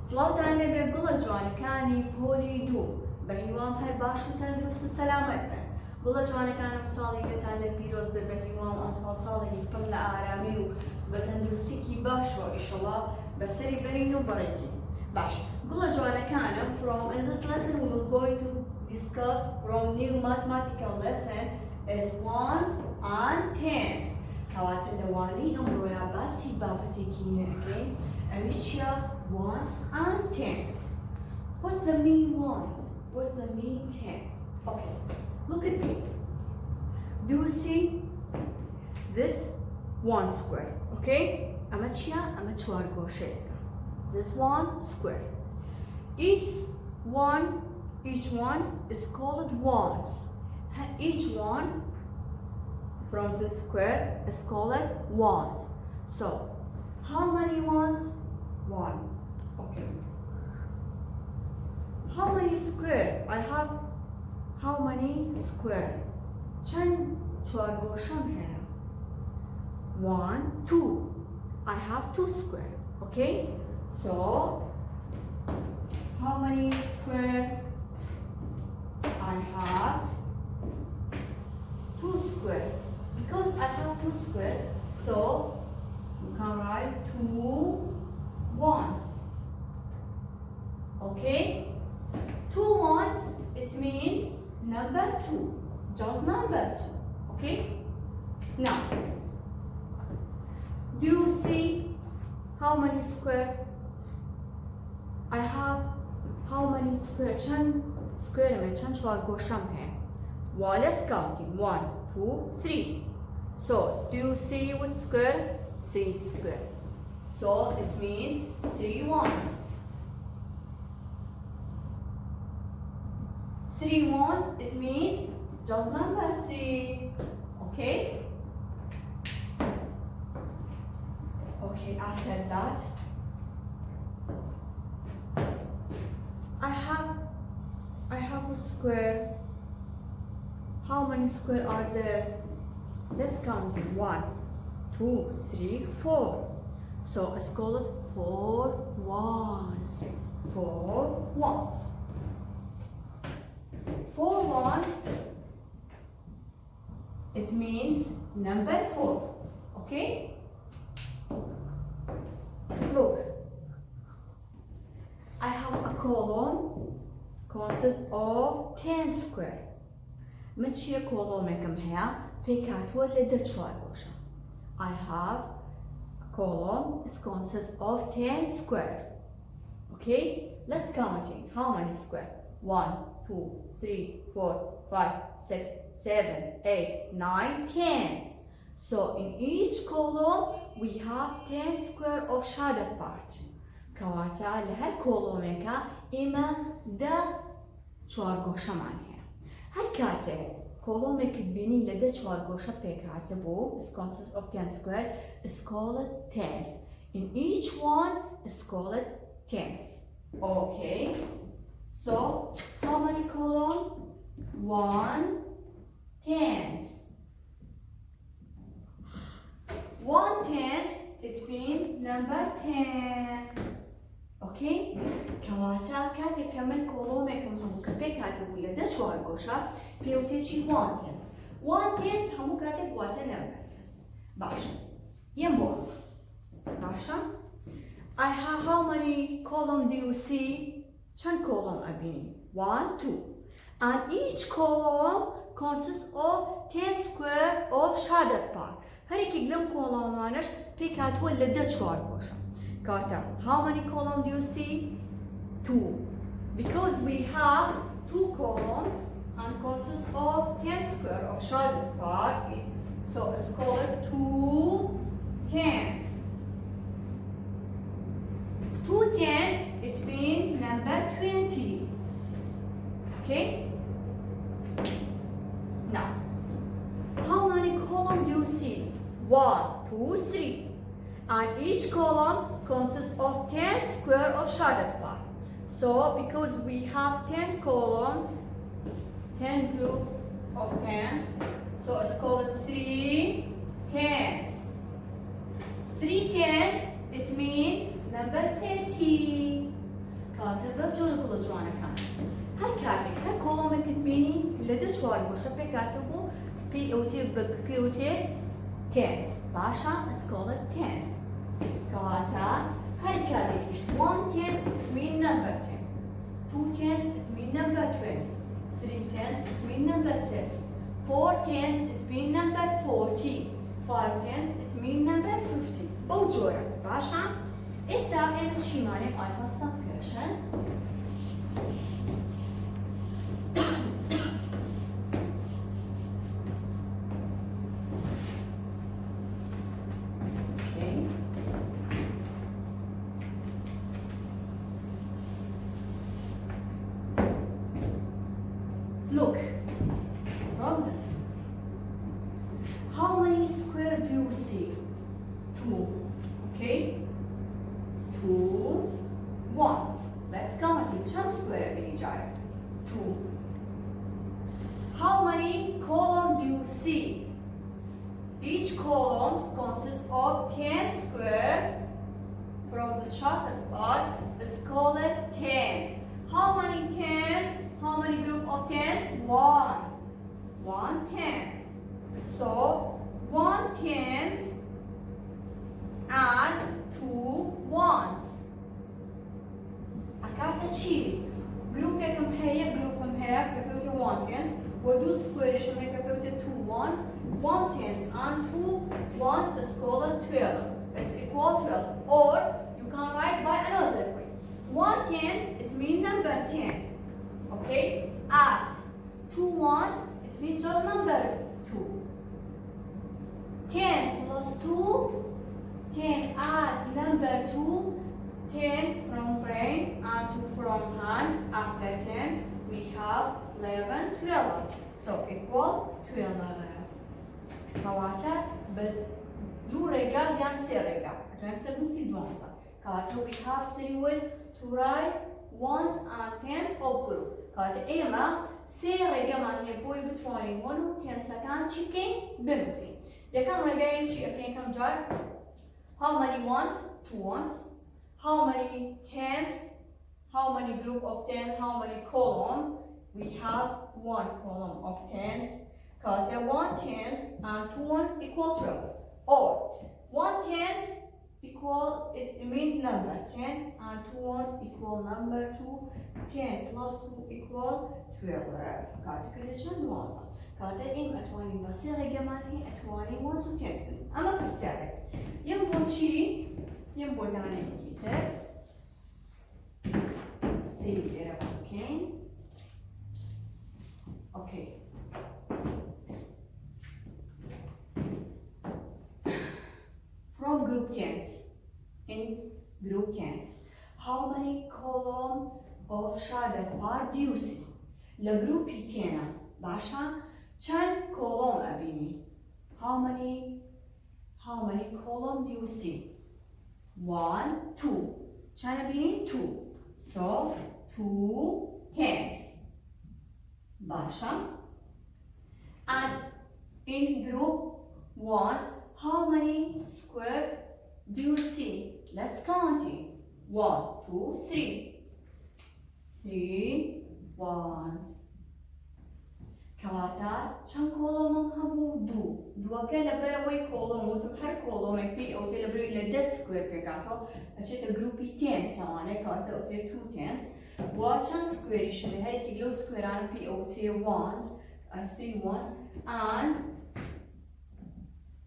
سڵاوتان لێبێ گوڵە جوانەکانی پۆلی دوو بە هیوام هەر باش و تەندروست و سەلامەت بن. گوڵە جوانەکانم ساڵی گوێتان لێ پیرۆز بێ بە هیوام ئەمساڵ ساڵێکی پڕ لە ئارامی و بە تەندروستێکی باشەوە ئیشەڵا بەسەری بەرین و بەڕێکی. باش گوڵە جوانەکانم from in this lesson we will go to discuss from new mathematical lesson as ones and tens. کەواتە لەوانەی ئەمڕۆیە باسی بابەتێکی نەکەین ئەویش چیە؟ ones and tens. What's the mean ones? What's the mean tens? Okay, look at me. Do you see this one square? Okay? ئەمە چیە؟ ئەمە چوارگۆشەیەکە. This one square. Each one is called ones. Each one from this square is called ones. So, how many ones? One. Okay. How many square? I have how many square? چند چوارگۆشەم هەیە؟ 1, 2. I have 2 square. Okay? So, how many square? I have 2 square. Because I have 2 square, so you can write 2 ones. Okay? 2 ones, it means number 2. Just number 2. Okay? Now, do you see how many square? I have how many square? چند square में چند چوارگۆشەم هەیە؟ Well, let's count it. 1, 2, 3. So, do you see which square? 3 square. So, it means 3 ones. 3 ones, it means just number 3. Okay? Okay, after that, I have which square? How many square are there? Let's count it. 1, 2, 3, 4. So it's called 4 ones. 4 ones. 4 ones. It means number 4. Okay? Look. I have a column consists of 10 square. من چیه کۆڵۆمێکم هەیە پێی کاتووە لە 10 چوارگۆشە. I have a column is consists of 10 square. Okay? Let's count it. How many square? 1, 2, 3, 4, 5, 6, 7, 8, 9, 10. So in each column we have 10 square of shaded part. کەواتە لە هەر کۆڵۆمێکە ئێمە 10 چوارگۆشەمان هەیە. هەر کاتێک کۆڵۆمێکت بینی لە 10 چوارگۆشە پێکهاتە بوو is consists of 10 square is called tens. In each one is called tens. Okay? So, how many column? 1 tens. 1 tens, it means number 10. Okay? کەواتە کاتێک کە من کۆڵۆمێکم هەموو کە پێک هاتبوو لە 10 چوارگۆشە پێوتێکی 1 tens. 1 tens هەموو کاتێک واتە number tens. باشە. یەم بۆ باشە؟ I have how many column do you see? چەند کۆڵۆم ئەبینی؟ 1, 2. And each column consists of 10 square of shaded part. هەرێکێک لەم کۆڵۆمانەش پێک هاتووە لە 10 چوارگۆشە. Kata, how many columns do you see? 2. Because we have 2 columns and consists of 10 square of shaded part, so it's called 2 tens. 2 tens, it means number 20. Okay? Now, how many columns do you see? 1, 2, 3. And each column consists of 10 square of shaded part. So, because we have 10 columns, 10 groups of tens, so it's called 3 tens. 3 tens, it means number 30. كاتب جوركلو جوانا كمان هر كاتك هر كولومك تبيني لدى شوار بوشا بكاتبو بي او تي بك بي او تي تنس باشا سكولة تنس كاتا هر كاتكش 1 تنس تمين نمبر 10 2 تنس تمين نمبر 20 3 تنس تمين نمبر 7 4 تنس تمين نمبر 14 5 تنس تمين نمبر 15 بوجورا باشا استعمل شيماني I have some question Look, roses. How many square do you see? 2. Okay? 2 ones. Let's count each square each other. 2. How many columns do you see? Each column consists of 10 square. From the shortcut part, it's called tens. How many tens? How many group of tens? 1. 1 tens. So 1 tens and 2 ones. أكاتا تشيلي جروب يكم هي جروبهم هي كبيوتي 1 tens ودو square شمي كبيوتي 2 ones 1 tens and 2 ones is called 12 is equal 12 or you can write by another way 1 tens it means number 10 okay at 2 ones it means just number 2 10 plus 2 10 add number 2 10 from brain and 2 from hand. After 10, we have 11, 12. So equal 12. Kawata, but do rega than serega. To accept see donza. Kawata, we have 3 ways to write ones and tens of group. Kawata, Emma, serega man here boy between 1 10 second chicken benusi. The camera again, she again come jar. How many ones? 2 ones. How many tens? How many group of 10? How many column? We have 1 column of tens. Cut 1 tens and 2 ones equal 12. Or 1 tens equal, it means number 10 and 2 ones equal number 2. 10 plus 2 equal 12. Cut كريشن نوازا. cut إم أتواني بسيرة جمانه أتواني وانسو تنسن. أما بسيرة. يمبون شيء يمبون دانه see it okay okay from group tens in group tens how many column of shadow part do you see la group tena basha chan column abini how many column do you see 1 2 chan abini 2 so 2 tens basha and in group ones how many square do you see let's count it 1 2 3 ones كواتا كم كولوم هبو دو كلا بلا وي كولوم وتمحر كولوم بي او تلبري لدى سكوير بيكاتو اجت جروبي 10 سوانا كواتا او 2 tens وكان سكوير شبه هاي كيلو سكويران بي او 3 ones 3 ones and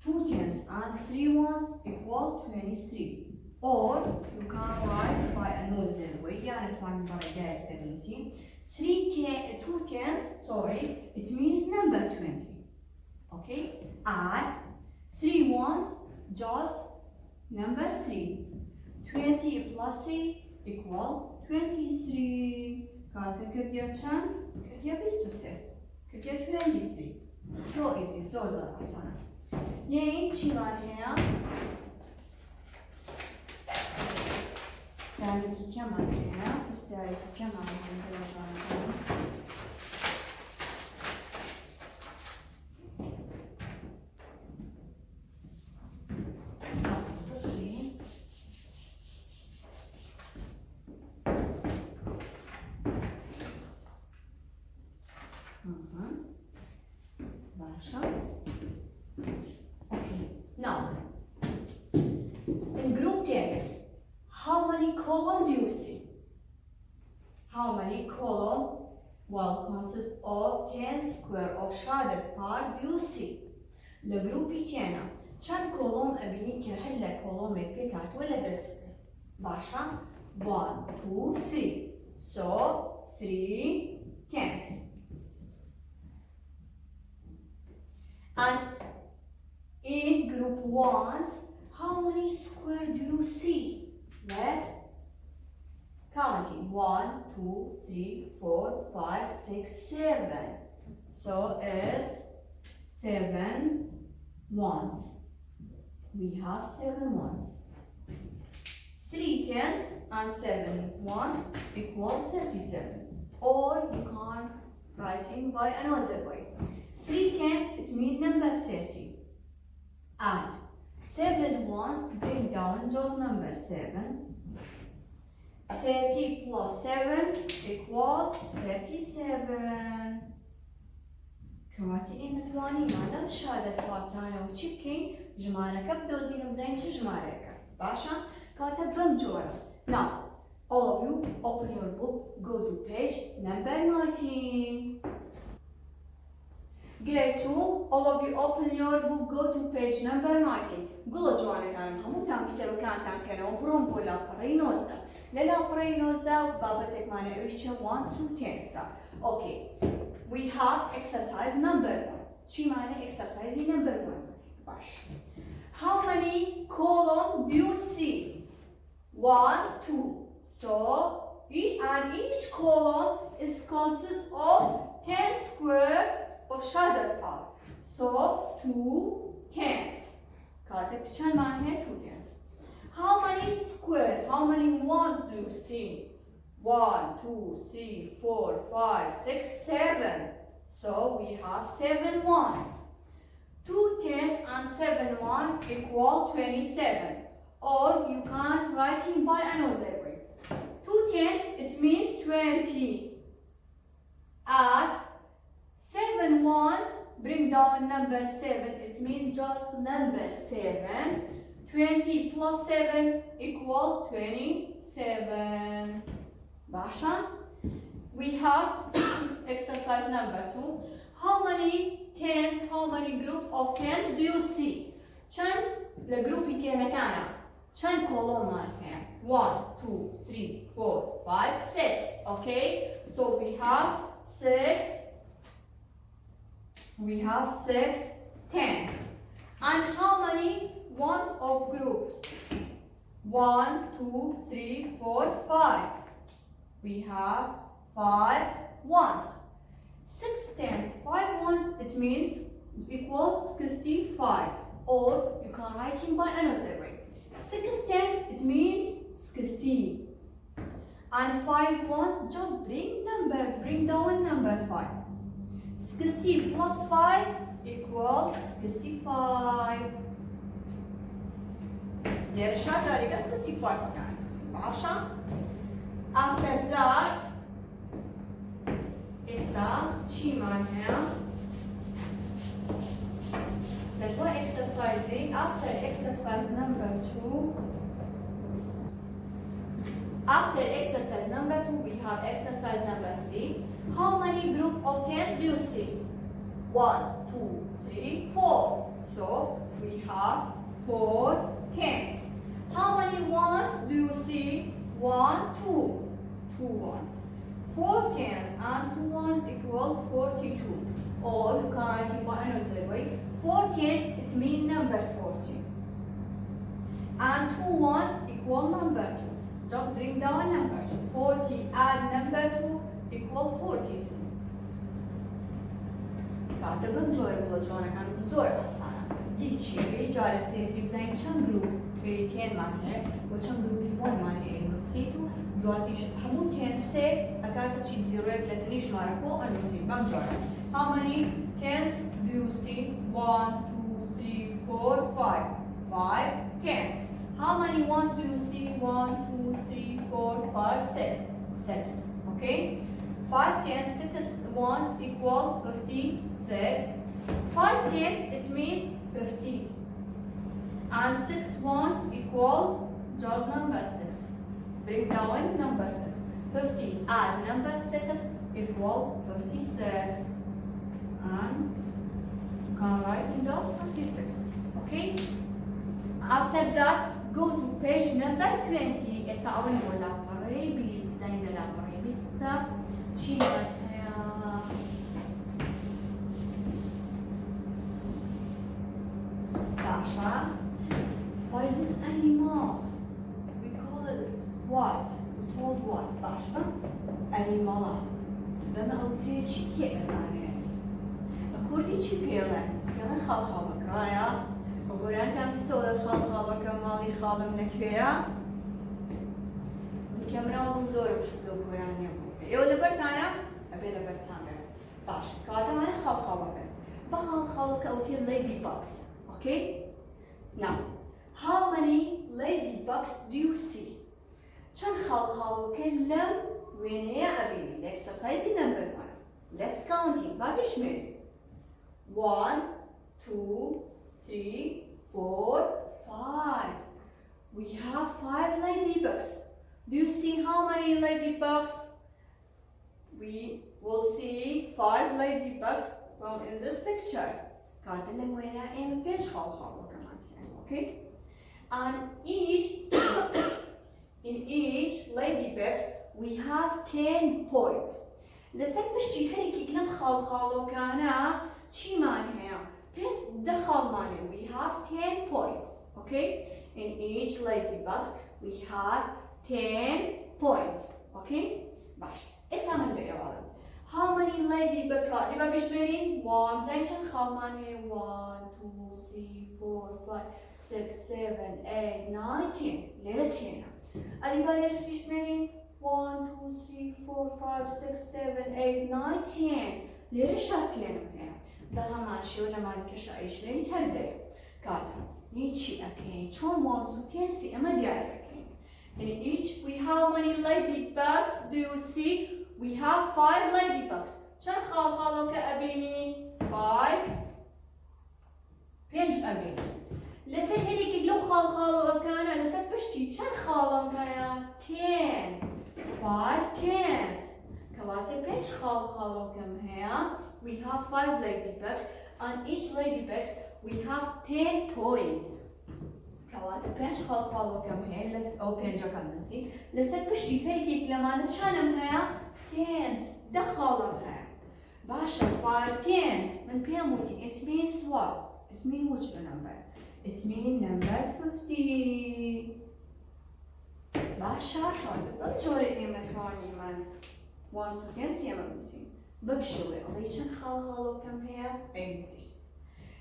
2 tens and 3 ones equal 23 or you can write by another way يعني توان برجع تنسي 2 tens sorry it means number 20 okay add 3 ones just number 3 20 plus 3 equal 23 كانت كرديا كان كرديا بستوسه كرديا 23 so easy so زرقسنا يعني شيمان هنا تعالي كمان هنا بس يعني كمان column do you see? How many column? Well, consists of 10 square of shaded part do you see? لجروبي كان كم column أبيني كهلا column بيكات ولا دسكر؟ باشا 1 2 3 so 3 tens. And in group 1's, how many square do you see? Let's counting 1 2 3 4 5 6 7. So is 7 ones. We have 7 ones. 3 tens and 7 ones equals 37. Or you can writing by another way. 3 tens it means number 30. And 7 ones bring down just number 7. 30 plus 7 equal 37. كواتي إيه متواني على شهادة فاتانة وتشيكين جمارك بدوزين وزين جمارك باشا كاتب بمجورة. Now all of you open your book, go to page number 19. Grade 2, all of you open your book, go to page number 19. قولوا جوانا كان همو تام كتابو كان كانوا برون بولا برينوزدا للا برينوزدا بابتك مانا ويشا 1 2 10. Okay, we have exercise number 1. شي معنى exercise number 1 باش. How many column do you see? 1 2. So each column is consists of 10 square of shaded part. So 2 tens. كاتب كم معنى 2 tens. How many square? How many ones do you see? 1 2 3 4 5 6 7. So we have 7 ones. 2 tens and 7 1 equal 27. Or you can writing by another way. 2 tens it means 20. At 7 ones bring down number 7. It means just number 7. 20 plus 7 equal 27. Basha. We have exercise number 2. How many tens, how many group of tens do you see? Chan الجروب كان كان column here. 1 2 3 4 5 6. Okay, so we have 6 tens. And how many ones of groups? 1 2 3 4 5. We have 5 ones. 6 tens, 5 ones, it means equals 65. Or you can write it by another way. 6 tens, it means 60. And 5 ones, just bring down number 5. 60 plus 5 equals 65. يرجع جاري بس 65 times. 10. After that, está شي معناها Let's go exercising. After exercise number 2, we have exercise number 3. How many group of tens do you see? 1 2 3 4. So we have 4 tens. How many ones do you see? 1 2. 2 ones. 4 tens and 2 ones equal 42. Or you can write it by another way. 4 tens it means number 40. And 2 ones equal number 2. Just bring down number 2. 40 add number 2 equal 42. كاتبهم جوری بلا جانا كانوا زور آسانه. یکی جاره سری بزنیم چند گروپ تین مانه و چند گروپی وان مانه انوسیتو دواتیش همون تین سه اگر چیزی رو اگلتنیش مارکو انوسیت بام جاره. How many tens do you see? 1 2 3 4 5. 5 tens. How many ones do you see? 1 2 3 4 5 6. 6. Okay. 5 tens, 6 ones equal 56. 5 tens it means 50. And 6 ones equal just number 6. Bring down number 6. 50 add number 6 equal 56. And you can write in just 56. Okay? After that, go to page number 20. اسعون ولا قريبيس زين لا قريبيس تا شي Dasha. By these animals, we call it what? We told what? Dasha. Animala. Dana أوتي شيء كي أزانيت. أكودي شيء بيلا. بيلا خال خالك رايا. وقرأت عم بسول خال خالك مالي خالم نكبيرا. كاميرا ومزور بحسلو قرآن يوم. يو لبرتانا. أبي لبرتانا. باش. كاتم أنا خال خالك. بخال خالك أوتي lady bugs. Okay? Now, how many ladybugs do you see? كم خال كلم وين هي أبي exercise number 1. Let's count it. باقيش من 1 2 3 4 5. We have 5 ladybugs. Do you see how many ladybugs? We will see 5 ladybugs from in this picture. Kartelen where I am bench hall okay? And in each ladybugs we have 10 points. لسه بشتي هريك كلام خال كانا شي معناها بيت دخل معناه we have 10 points. Okay? In each ladybugs we have 10 points. Okay? باش اسا من بقى How many ladybugs are there? بشمرين 1 زين شن خال معناه 1 2 3 4 5 6 7 8 9 10 ليرة 10 اللي باليش بشمرين 1 2 3 4 5 6 7 8 9 10 ليرة شاتين هنا ده ماشي ولا ما نكش عيش لين هردي كذا نيجي أكين شو موزوتين سي أما ديار أكين. In each we how many ladybugs do you see? We have 5 ladybugs. كم خالك أبيني 5 بينج أبيني. لسه هيك لو خالو كان لسه بشتي كم خالك يا 10 5 tens. كواتي بينج خالو كم هي. We have 5 ladybugs and each ladybugs we have 10 points. كواتي بينج خالو كم هي لس أو بينج كم نسي. لسه بشتي هيك لما نتشانم هي tens دخلها باشا 5 tens من بيموتي it means what? It means which number? It means number 50 باشا شو بجوري إيمتواني من 1 tens يا ممسين ببشوي الله يشن خالو كم هي أي نسيت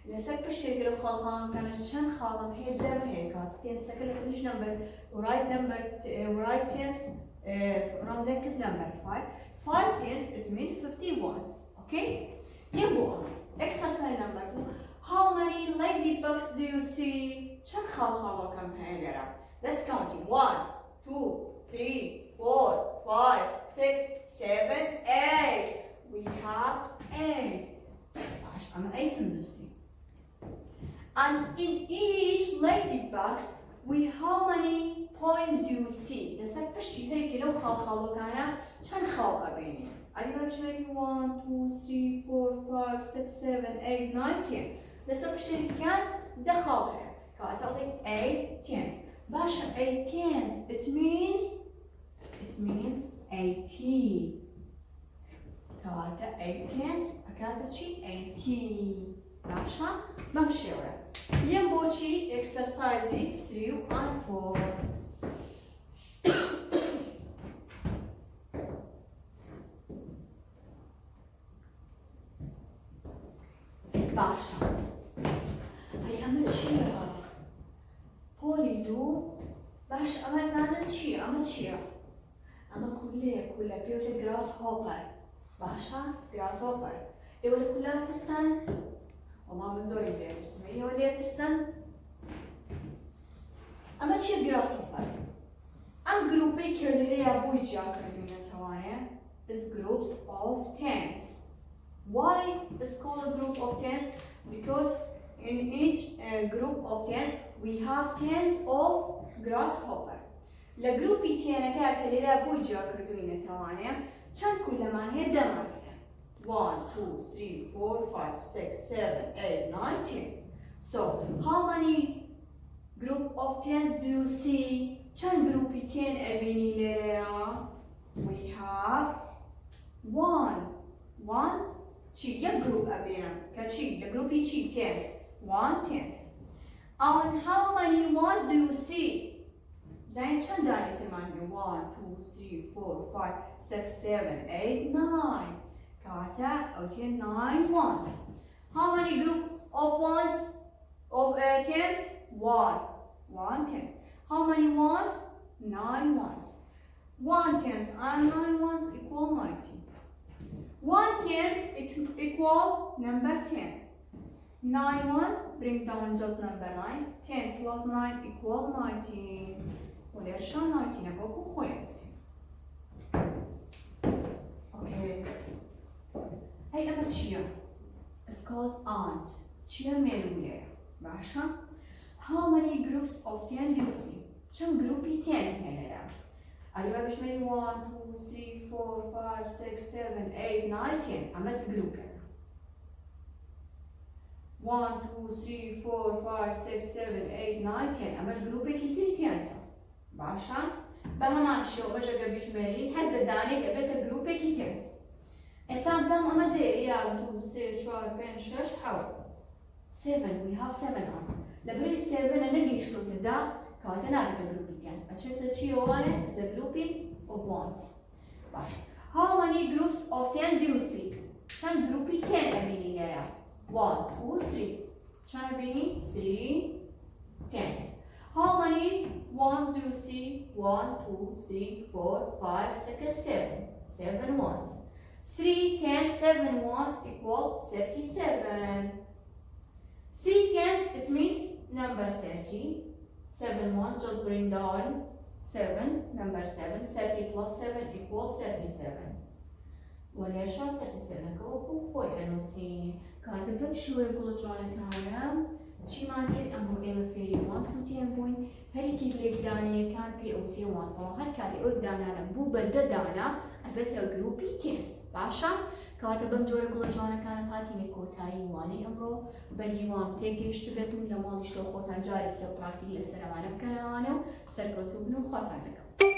لسه بشتري لو خالهم كانت شن خالهم هي دم هيك كاتين سكلت ليش number right tens from next number 5 tens it means 50 ones. Okay? يبقى exercise number 2. How many ladybugs do you see? كم خالو كم هي لرا. Let's count it. 1 2 3 4 5 6 7 8. We have 8. Gosh, I'm 8 in Lucy. And in each ladybugs we how many points do you see? لسه بشتي هيك لو خالو كانا كم خال أبيني. أدي بمشي 1 2 3 4 5 6 7 8 9 10. لسه بشتي كان دخلها. كاتلي 8 tens. باشا 8 tens. It means 80. كاتا 8 tens. كاتا شي 80. باشا بمشي ورا. ينبوشي exercises 3 and 4. باشا هيا متشيرا بوليدو باش أما زانا تشيرا أما تشيرا أما كلها بيوت grass hopper باشا grass hopper يقول كلها ترسن وما من زوري ليه ترسن يقول ليه ترسن أما تشير grass hopper أم جروبي كلها يا بويجي أكرمينا توانية is groups of tens. Why is called a group of tens? Because in each group of tens we have tens of grasshopper. لجروبي تيانا كليرا بوجا كردوينة توانية كم كل ما هي دمانية 1 2 3 4 5 6 7 8 9 10 so how many group of tens do you see كم جروبي تين أبيني ليرا we have 1 چی یک گروپ أبينا كشي لجروبي چی tens 1 tens and how many ones do you see زين كم دايرة المعنى 1 2 3 4 5 6 7 8 9 كاتا okay 9 ones how many groups of ones of tens 1 tens how many ones 9 ones 1 tens and 9 ones equal 90 1 tens equal number 10 9 ones bring down just number 9 10 plus 9 equal 19 وليرشان 19 أبوكو خوينسي okay هاي أما تشيا it's called aunt تشيا ميلولير باشا how many groups of 10 do you see كم جروبي 10 هنا أريبا بشمل 1 2 3 4 5 6 7 8 9 10 عملت جروب هنا 1 2 3 4 5 6 7 8 9 10 عملت جروبي كتير تنسى باشا بهمان شو بجا بيجمالين حد دانيك أبيت جروبي كتيرس اسام زام أما ديري يا 2 3 4 5 6 حول 7 we have 7 ones لبري 7 أنا نجي شلون تدا كانت أنا أبيت جروبي كتيرس أشوف لشي وانا is a grouping of ones باشا how many groups of 10 do you see كان جروبي 10 أبيني ليرا 1 2 3 كان أبيني 3 tens how many ones do you see 1 2 3 4 5 6 7 ones 3 tens 7 ones equal 37 3 tens it means number 30 7 ones just bring down 7 number 7 30 plus 7 equals 37 وليش 37 كوكو خوي أنا سين كاتب بمشي ويقول جوانا كانا شي ما ندير أمر إما فيري وانس وتين بوين هري كيف ليك داني كان بي أو تي وانس طبعا هر كاتي أود دانا بو بدأ دانا أبدا جروبي تينس باشا كاتب بمجوري كل جوانا كان هاتي نكوتاي واني أمرو بهيوان تيجيش تبتم لما ليش لو خوتان جاري كتبتاكي لسر وانا بكنا وانا سرقتو بنو خوتان لكم